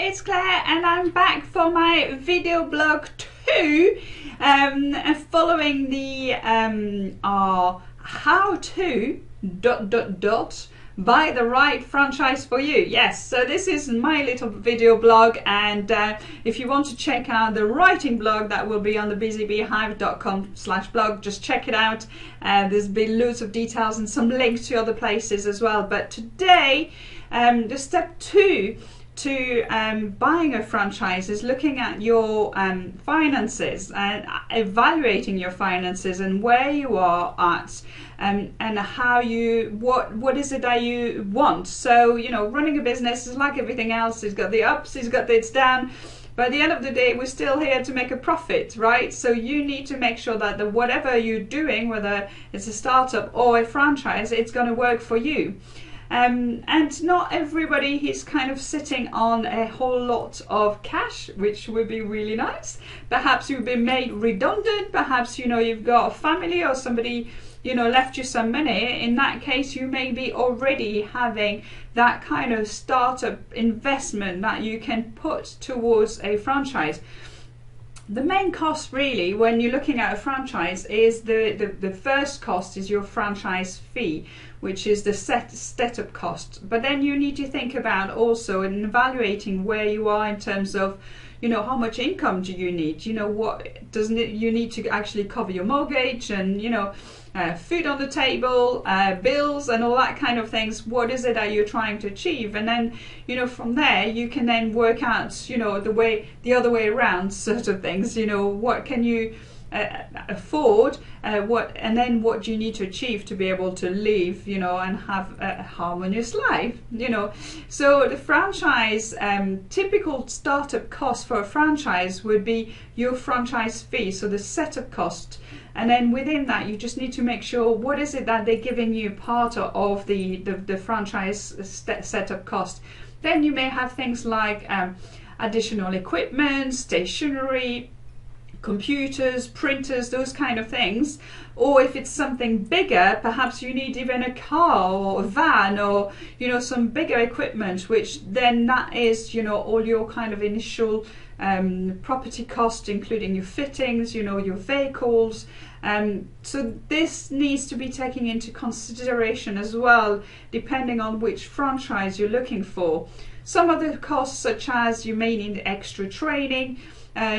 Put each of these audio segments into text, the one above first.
it's Claire and I'm back for my video blog 2, following the how to ... buy the right franchise for you. Yes, so this is my little video blog, and if you want to check out the writing blog, that will be on the busybeehive.com/blog. Just check it out. There's been loads of details and some links to other places as well. But today, the step 2 to buying a franchise is looking at your finances and evaluating your finances and where you are at, and how you what is it that you want. So, you know, running a business is like everything else. It's got the ups, it's got its down. But at the end of the day, we're still here to make a profit, right? So you need to make sure that whatever you're doing, whether it's a startup or a franchise, it's going to work for you. And not everybody is kind of sitting on a whole lot of cash, which would be really nice. Perhaps you've been made redundant. Perhaps, you know, you've got a family or somebody, you know, left you some money. In that case, you may be already having that kind of startup investment that you can put towards a franchise. The main cost really when you're looking at a franchise is the first cost is your franchise fee, which is the setup cost. But then you need to think about also in evaluating where you are in terms of, you know, how much income do you need? You know, what doesn't it, you need to actually cover your mortgage and, you know, food on the table, bills and all that kind of things. What is it that you're trying to achieve? And then, you know, from there you can then work out, you know, the other way around sort of things. You know, what can you afford, and then what do you need to achieve to be able to live, you know, and have a harmonious life, you know. So the franchise, typical startup cost for a franchise would be your franchise fee, so the setup cost. And then within that, you just need to make sure what is it that they're giving you part of the franchise setup cost. Then you may have things like additional equipment, stationery, computers, printers, those kind of things. Or if it's something bigger, perhaps you need even a car or a van or, you know, some bigger equipment, which then that is, you know, all your kind of initial property cost, including your fittings, you know, your vehicles. So this needs to be taken into consideration as well, depending on which franchise you're looking for. Some other costs, such as you may need extra training,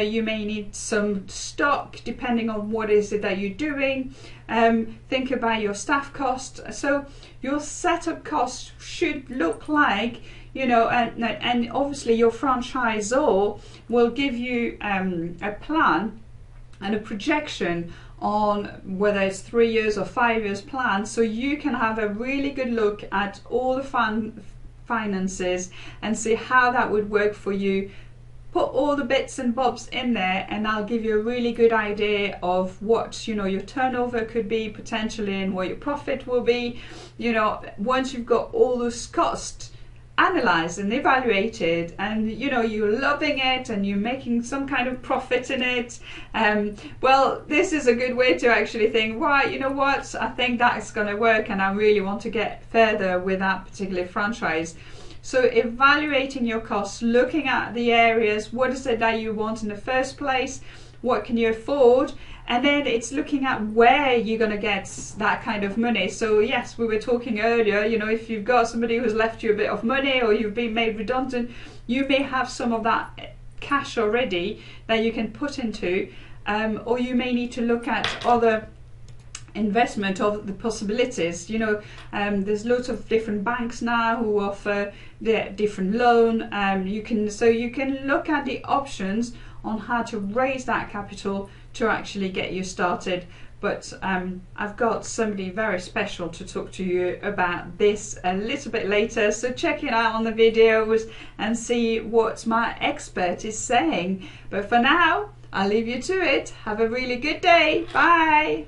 you may need some stock, depending on what is it that you're doing. Think about your staff cost. So your setup cost should look like, you know, and obviously your franchisor will give you a plan and a projection on whether it's 3 years or 5 years plan, so you can have a really good look at all the finances and see how that would work for you. Put all the bits and bobs in there, and I'll give you a really good idea of what, you know, your turnover could be potentially and what your profit will be. You know, once you've got all those costs analyzed and evaluated, and, you know, you're loving it and you're making some kind of profit in it, well, this is a good way to actually think, right, you know what, I think that's going to work and I really want to get further with that particular franchise. So evaluating your costs, looking at the areas, what is it that you want in the first place, what can you afford, and then it's looking at where you're going to get that kind of money. So yes, we were talking earlier, you know, if you've got somebody who's left you a bit of money or you've been made redundant, you may have some of that cash already that you can put into, or you may need to look at other investment of the possibilities. You know, there's lots of different banks now who offer the different loan. You can look at the options on how to raise that capital to actually get you started. But I've got somebody very special to talk to you about this a little bit later, so check it out on the videos and see what my expert is saying. But for now, I'll leave you to it. Have a really good day. Bye.